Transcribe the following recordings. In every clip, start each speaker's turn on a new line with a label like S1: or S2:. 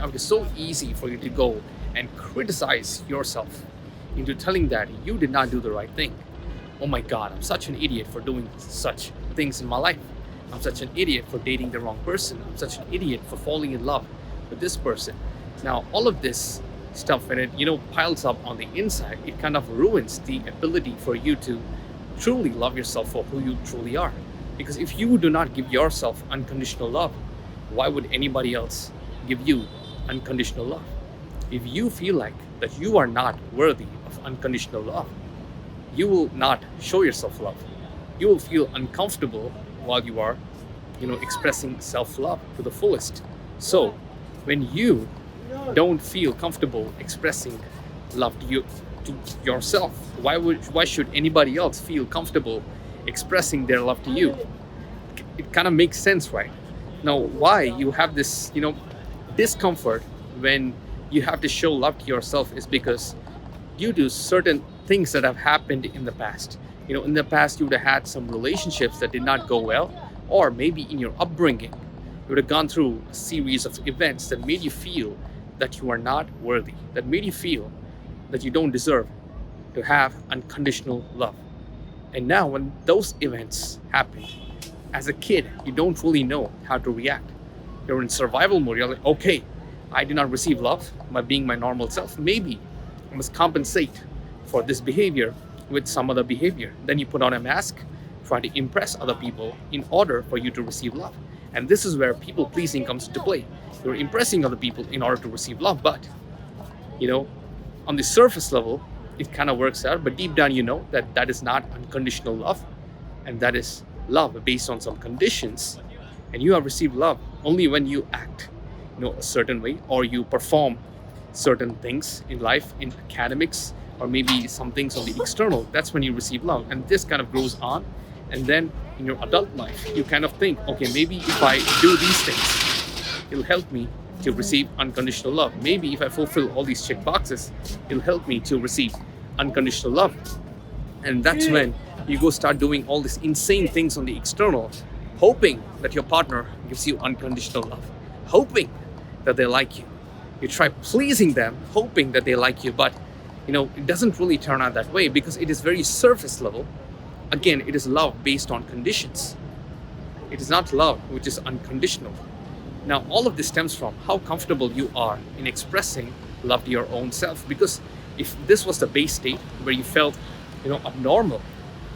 S1: Now it is so easy for you to go and criticize yourself into telling that you did not do the right thing. Oh my God, I'm such an idiot for doing such things in my life. I'm such an idiot for dating the wrong person. I'm such an idiot for falling in love with this person. Now, all of this stuff, when it piles up on the inside, it kind of ruins the ability for you to truly love yourself for who you truly are. Because if you do not give yourself unconditional love, why would anybody else give you unconditional love? If you feel like that you are not worthy of unconditional love, you will not show yourself love. You will feel uncomfortable while you are, expressing self-love to the fullest. So when you don't feel comfortable expressing love to yourself, why should anybody else feel comfortable expressing their love to you? It kind of makes sense, right? Now, why you have this, discomfort when you have to show love to yourself is because due to certain things that have happened in the past. In the past, you would have had some relationships that did not go well, or maybe in your upbringing, you would have gone through a series of events that made you feel that you are not worthy, that made you feel that you don't deserve to have unconditional love. And now, when those events happen, as a kid, you don't really know how to react. You're in survival mode. You're like, okay, I did not receive love by being my normal self. Maybe I must compensate for this behavior with some other behavior. Then you put on a mask, try to impress other people in order for you to receive love. And this is where people pleasing comes into play. You're impressing other people in order to receive love, but on the surface level, it kind of works out, but deep down you know that that is not unconditional love, and that is love based on some conditions. And you have received love only when you act a certain way, or you perform certain things in life, in academics, or maybe some things on the external. That's when you receive love. And this kind of grows on, and then in your adult life you kind of think, okay, maybe if I do these things, it'll help me to receive unconditional love. Maybe if I fulfill all these check boxes, it'll help me to receive unconditional love. And that's when you go start doing all these insane things on the external, hoping that your partner gives you unconditional love, hoping that they like you. You try pleasing them, hoping that they like you, but it doesn't really turn out that way, because it is very surface level. Again, it is love based on conditions. It is not love which is unconditional. Now, all of this stems from how comfortable you are in expressing love to your own self. Because if this was the base state where you felt, abnormal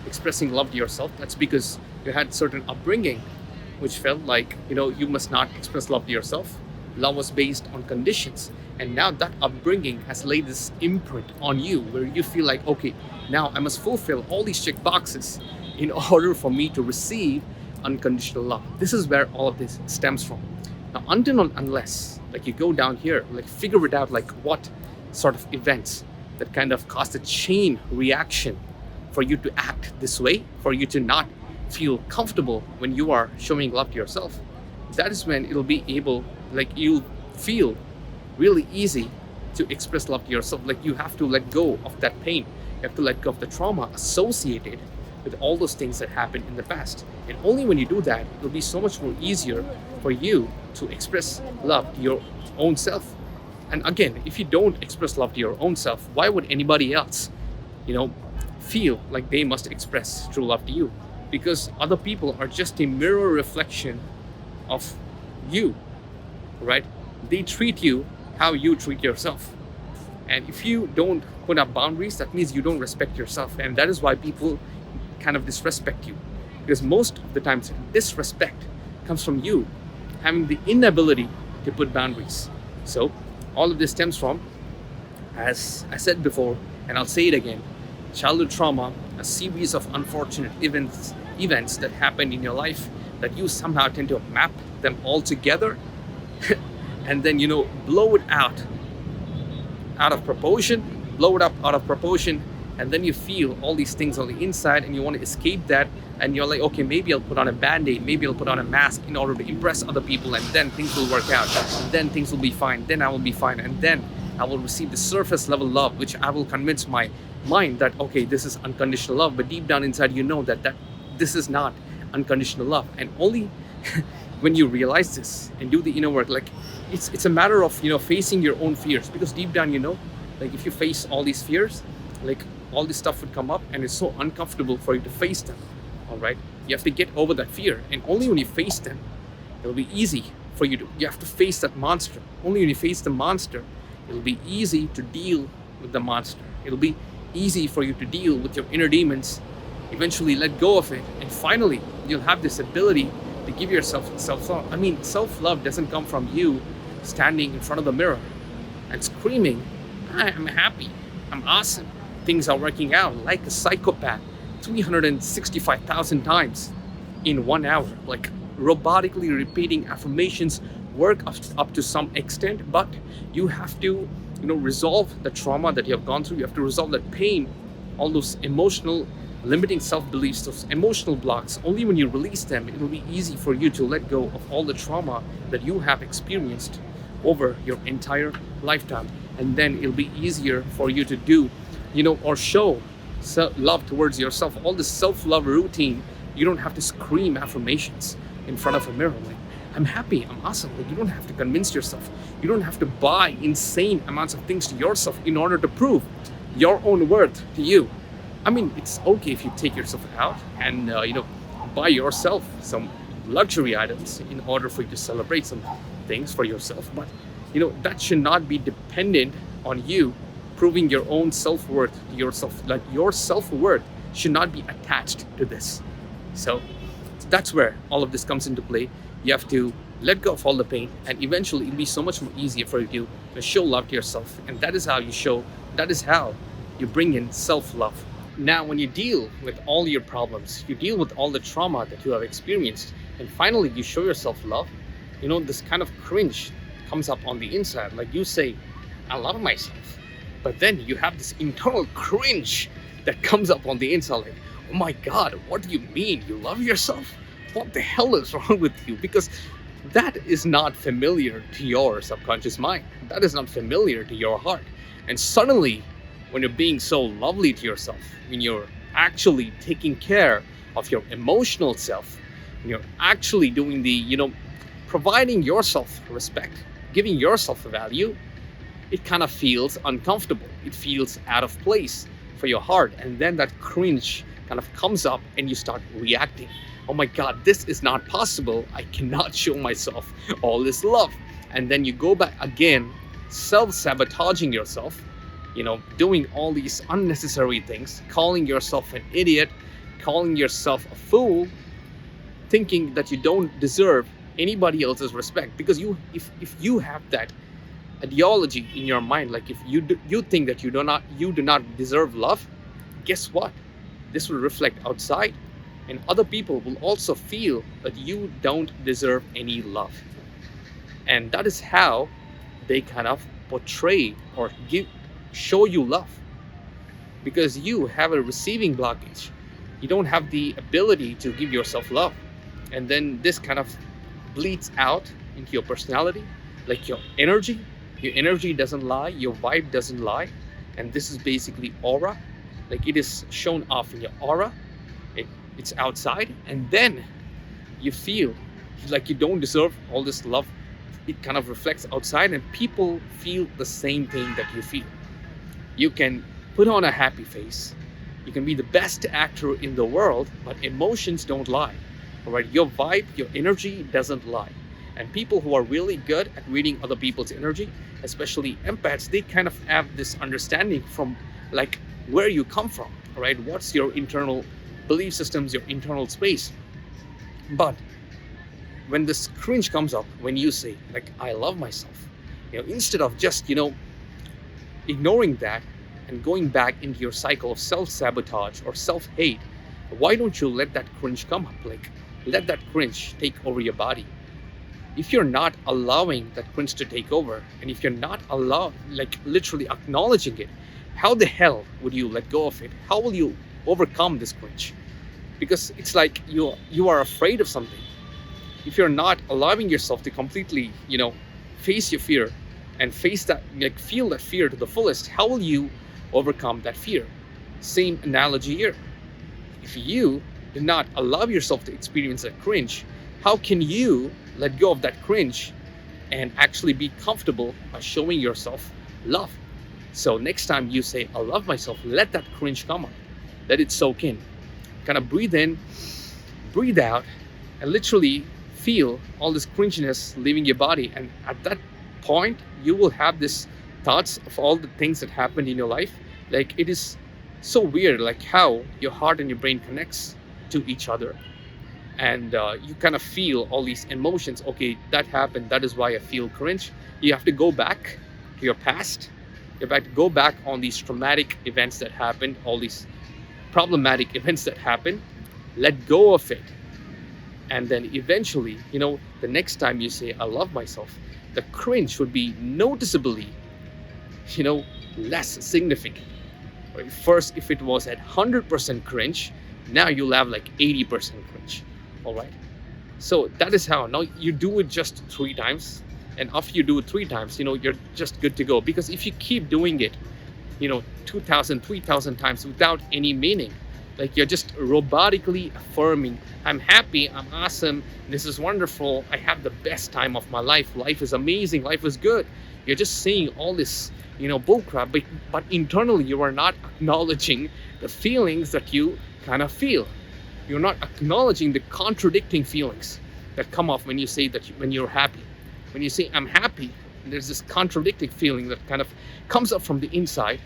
S1: expressing love to yourself, that's because you had certain upbringing which felt like, you must not express love to yourself. Love was based on conditions. And now that upbringing has laid this imprint on you where you feel like, okay, now I must fulfill all these check boxes in order for me to receive unconditional love. This is where all of this stems from. Now, until and unless you go down here, figure it out, what sort of events that kind of cause a chain reaction for you to act this way, for you to not feel comfortable when you are showing love to yourself. That is when it'll be able, you'll feel really easy to express love to yourself. You have to let go of that pain. You have to let go of the trauma associated with all those things that happened in the past. And only when you do that, it'll be so much more easier for you to express love to your own self. And again, if you don't express love to your own self, why would anybody else, feel like they must express true love to you? Because other people are just a mirror reflection of you, right? They treat you how you treat yourself. And if you don't put up boundaries, that means you don't respect yourself. And that is why people kind of disrespect you. Because most of the times, disrespect comes from you having the inability to put boundaries. So all of this stems from, as I said before, and I'll say it again, childhood trauma, a series of unfortunate events that happened in your life that you somehow tend to map them all together and then blow it out of proportion, and then you feel all these things on the inside and you want to escape that, and you're like, okay, maybe I'll put on a band-aid, maybe I'll put on a mask in order to impress other people, and then things will work out, and then things will be fine, then I will be fine, and then I will receive the surface level love, which I will convince my mind that, okay, this is unconditional love. But deep down inside, you know that this is not unconditional love. And only when you realize this and do the inner work, it's a matter of facing your own fears, because deep down like if you face all these fears, like all this stuff would come up and it's so uncomfortable for you to face them. All right, you have to get over that fear, and only when you face them it'll be easy for you have to face that monster. Only when you face the monster it'll be easy to deal with the monster. It'll be easy for you to deal with your inner demons, eventually let go of it, and finally you'll have this ability to give yourself self-love. I mean, self-love doesn't come from you standing in front of the mirror and screaming, I'm happy, I'm awesome, things are working out like a psychopath 365,000 times in 1 hour. Like robotically repeating affirmations work up to some extent, but you have to resolve the trauma that you have gone through. You have to resolve that pain, all those emotional limiting self-beliefs, those emotional blocks. Only when you release them, it'll be easy for you to let go of all the trauma that you have experienced over your entire lifetime. And then it'll be easier for you to do, or show love towards yourself. All this self-love routine, you don't have to scream affirmations in front of a mirror like, I'm happy, I'm awesome. Like, you don't have to convince yourself. You don't have to buy insane amounts of things to yourself in order to prove your own worth to you. I mean, it's okay if you take yourself out and buy yourself some luxury items in order for you to celebrate some things for yourself, but that should not be dependent on you proving your own self-worth to yourself. Like, your self-worth should not be attached to this. So that's where all of this comes into play. You have to let go of all the pain, and eventually it'll be so much more easier for you to show love to yourself. And that is how you bring in self-love. Now, when you deal with all your problems, you deal with all the trauma that you have experienced, and finally you show yourself love, this kind of cringe comes up on the inside. Like, you say, I love myself, but then you have this internal cringe that comes up on the inside, like, oh my God, what do you mean you love yourself? What the hell is wrong with you? Because that is not familiar to your subconscious mind. That is not familiar to your heart. And suddenly, when you're being so lovely to yourself, when you're actually taking care of your emotional self, when you're actually doing the, providing yourself respect, giving yourself a value, it kind of feels uncomfortable. It feels out of place for your heart. And then that cringe kind of comes up and you start reacting. Oh my God, this is not possible. I cannot show myself all this love. And then you go back again, self-sabotaging yourself, doing all these unnecessary things, calling yourself an idiot, calling yourself a fool, thinking that you don't deserve anybody else's respect. Because if you have that ideology in your mind, like if you think that you do not deserve love, guess what? This will reflect outside, and other people will also feel that you don't deserve any love. And that is how they kind of portray or show you love, because you have a receiving blockage. You don't have the ability to give yourself love, and then this kind of bleeds out into your personality, like your energy doesn't lie, your vibe doesn't lie, and this is basically aura. Like, it is shown off in your aura, it's outside, and then you feel like you don't deserve all this love. It kind of reflects outside, and people feel the same thing that you feel. You can put on a happy face, you can be the best actor in the world, but emotions don't lie. All right, your vibe, your energy doesn't lie. And people who are really good at reading other people's energy, especially empaths, they kind of have this understanding from like where you come from. All right, what's your internal belief systems, your internal space. But when this cringe comes up, when you say like, I love myself, instead of just ignoring that and going back into your cycle of self-sabotage or self-hate, why don't you let that cringe come up? Like, let that cringe take over your body. If you're not allowing that cringe to take over, and if you're not literally acknowledging it, how the hell would you let go of it? How will you overcome this cringe? Because it's like you are afraid of something. If you're not allowing yourself to completely, face your fear and face that, feel that fear to the fullest, how will you overcome that fear? Same analogy here. If you do not allow yourself to experience that cringe, how can you let go of that cringe and actually be comfortable by showing yourself love. So next time you say, I love myself, let that cringe come up. Let it soak in. Kind of breathe in, breathe out, and literally feel all this cringiness leaving your body. And at that point, you will have this thoughts of all the things that happened in your life. Like, it is so weird, like how your heart and your brain connects to each other. And you kind of feel all these emotions. Okay, that happened. That is why I feel cringe. You have to go back to your past. You have to go back on these traumatic events that happened, all these problematic events that happened. Let go of it. And then eventually, the next time you say, I love myself, the cringe would be noticeably, less significant. Right? First, if it was at 100% cringe, now you'll have like 80% cringe. All right. So that is how. Now you do it just 3 times. And after you do it 3 times, you're just good to go. Because if you keep doing it, 2,000, 3,000 times without any meaning, like you're just robotically affirming, I'm happy, I'm awesome, this is wonderful, I have the best time of my life, life is amazing, life is good. You're just saying all this, bullcrap, but internally you are not acknowledging the feelings that you kind of feel. You're not acknowledging the contradicting feelings that come off when you say that when you're happy. When you say I'm happy, there's this contradicting feeling that kind of comes up from the inside,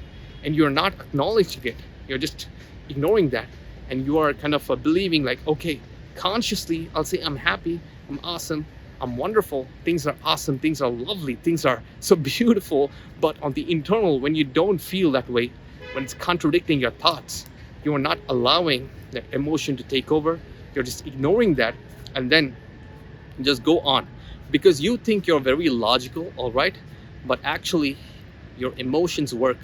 S1: and you're not acknowledging it. You're just ignoring that, and you are kind of believing like, okay, consciously I'll say I'm happy, I'm awesome, I'm wonderful, things are awesome, things are lovely, things are so beautiful. But on the internal, when you don't feel that way, when it's contradicting your thoughts, you are not allowing that emotion to take over. You're just ignoring that, and then just go on, because you think you're very logical, all right, but actually your emotions work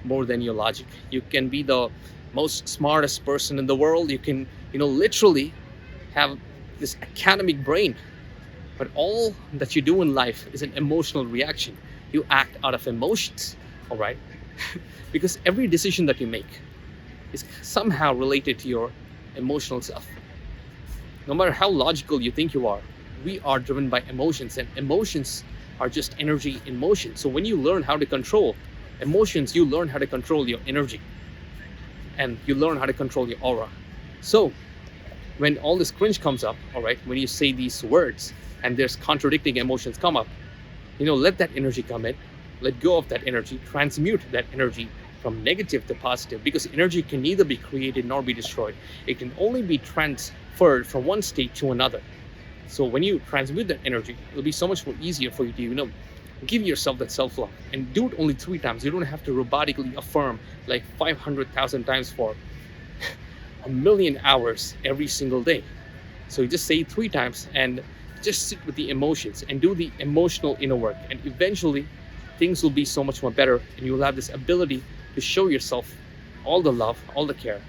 S1: more than your logic. You can be the most smartest person in the world, you can literally have this academic brain, but all that you do in life is an emotional reaction. You act out of emotions, all right? Because every decision that you make is somehow related to your emotional self. No matter how logical you think you are, we are driven by emotions, and emotions are just energy in motion. So when you learn how to control emotions, you learn how to control your energy, and you learn how to control your aura. So when all this cringe comes up, all right, when you say these words and there's contradicting emotions come up, let that energy come in, let go of that energy, transmute that energy from negative to positive, because energy can neither be created nor be destroyed. It can only be transferred from one state to another. So when you transmute that energy, it'll be so much more easier for you to, give yourself that self-love, and do it only 3 times. You don't have to robotically affirm like 500,000 times for a million hours every single day. So you just say 3 times and just sit with the emotions and do the emotional inner work, and eventually things will be so much more better, and you'll have this ability to show yourself all the love, all the care,